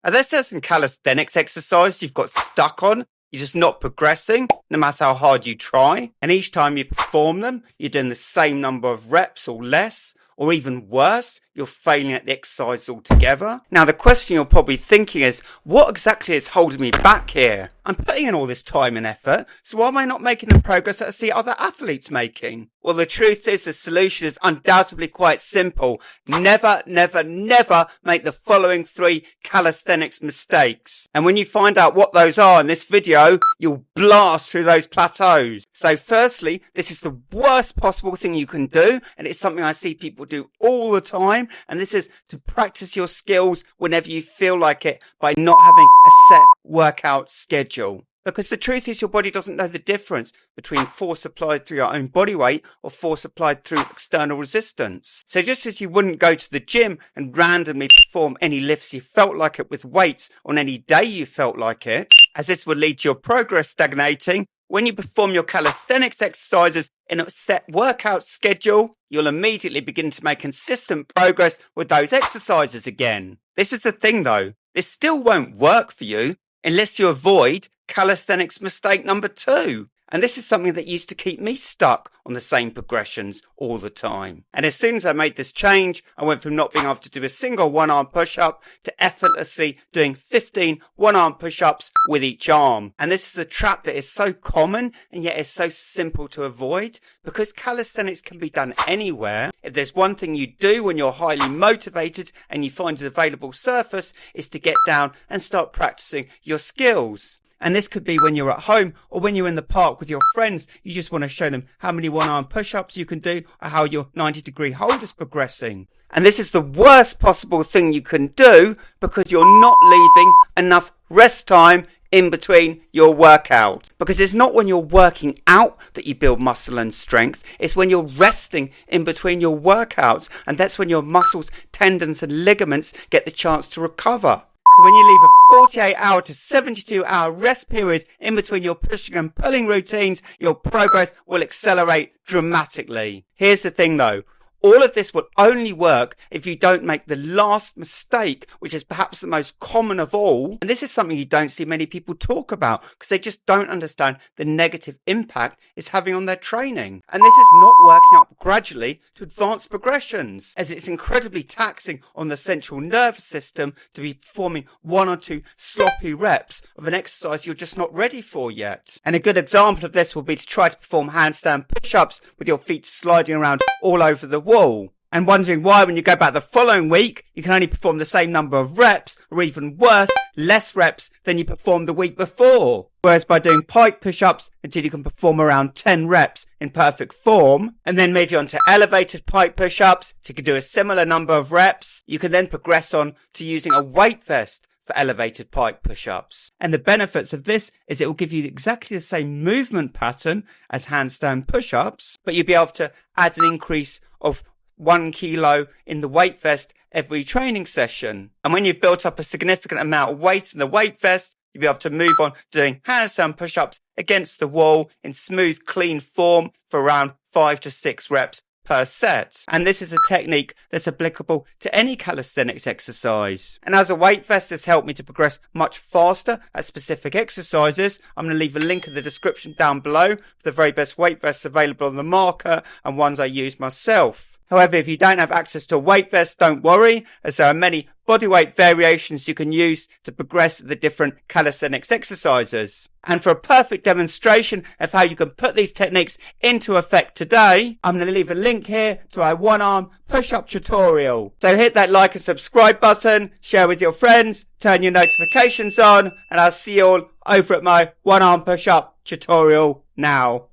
Are there certain calisthenics exercises you've got stuck on? You're just not progressing, no matter how hard you try. And each time you perform them, you're doing the same number of reps or less, or even worse, you're failing at the exercise altogether. Now, the question you're probably thinking is, what exactly is holding me back here? I'm putting in all this time and effort, so why am I not making the progress that I see other athletes making? Well, the truth is the solution is undoubtedly quite simple. Never, never, never make the following 3 calisthenics mistakes. And when you find out what those are in this video, you'll blast through those plateaus. So firstly, this is the worst possible thing you can do, and it's something I see people do all the time, and this is to practice your skills whenever you feel like it by not having a set workout schedule. Because the truth is your body doesn't know the difference between force applied through your own body weight or force applied through external resistance. So just as you wouldn't go to the gym and randomly perform any lifts you felt like it with weights on any day you felt like it, as this would lead to your progress stagnating, when you perform your calisthenics exercises in a set workout schedule, you'll immediately begin to make consistent progress with those exercises again. This is the thing though, this still won't work for you unless you avoid calisthenics mistake number 2. And this is something that used to keep me stuck on the same progressions all the time. And as soon as I made this change, I went from not being able to do a single one-arm push-up to effortlessly doing 15 one-arm push-ups with each arm. And this is a trap that is so common and yet is so simple to avoid, because calisthenics can be done anywhere. If there's one thing you do when you're highly motivated and you find an available surface, is to get down and start practicing your skills. And this could be when you're at home or when you're in the park with your friends. You just want to show them how many one-arm push-ups you can do or how your 90-degree hold is progressing. And this is the worst possible thing you can do because you're not leaving enough rest time in between your workout. Because it's not when you're working out that you build muscle and strength. It's when you're resting in between your workouts. And that's when your muscles, tendons and ligaments get the chance to recover. So when you leave a 48-hour to 72-hour rest period in between your pushing and pulling routines, your progress will accelerate dramatically. Here's the thing though. All of this will only work if you don't make the last mistake, which is perhaps the most common of all. And this is something you don't see many people talk about because they just don't understand the negative impact it's having on their training. And this is not working up gradually to advanced progressions, as it's incredibly taxing on the central nervous system to be performing 1 or 2 sloppy reps of an exercise you're just not ready for yet. And a good example of this will be to try to perform handstand push-ups with your feet sliding around all over the wall. And wondering why when you go back the following week, you can only perform the same number of reps, or even worse, less reps than you performed the week before. Whereas by doing pike push-ups until you can perform around 10 reps in perfect form, and then move on to elevated pike push-ups so you can do a similar number of reps, you can then progress on to using a weight vest for elevated pike push-ups. And the benefits of this is it will give you exactly the same movement pattern as handstand push-ups, but you'll be able to add an increase of 1 kilo in the weight vest every training session. And when you've built up a significant amount of weight in the weight vest, you'll be able to move on to doing handstand push-ups against the wall in smooth, clean form for around 5 to 6 reps per set. And this is a technique that's applicable to any calisthenics exercise. And as a weight vest has helped me to progress much faster at specific exercises, I'm going to leave a link in the description down below for the very best weight vests available on the market and ones I use myself. However, if you don't have access to a weight vest, don't worry, as there are many bodyweight variations you can use to progress the different calisthenics exercises. And for a perfect demonstration of how you can put these techniques into effect today, I'm going to leave a link here to our one-arm push-up tutorial. So hit that like and subscribe button, share with your friends, turn your notifications on, and I'll see you all over at my one-arm push-up tutorial now.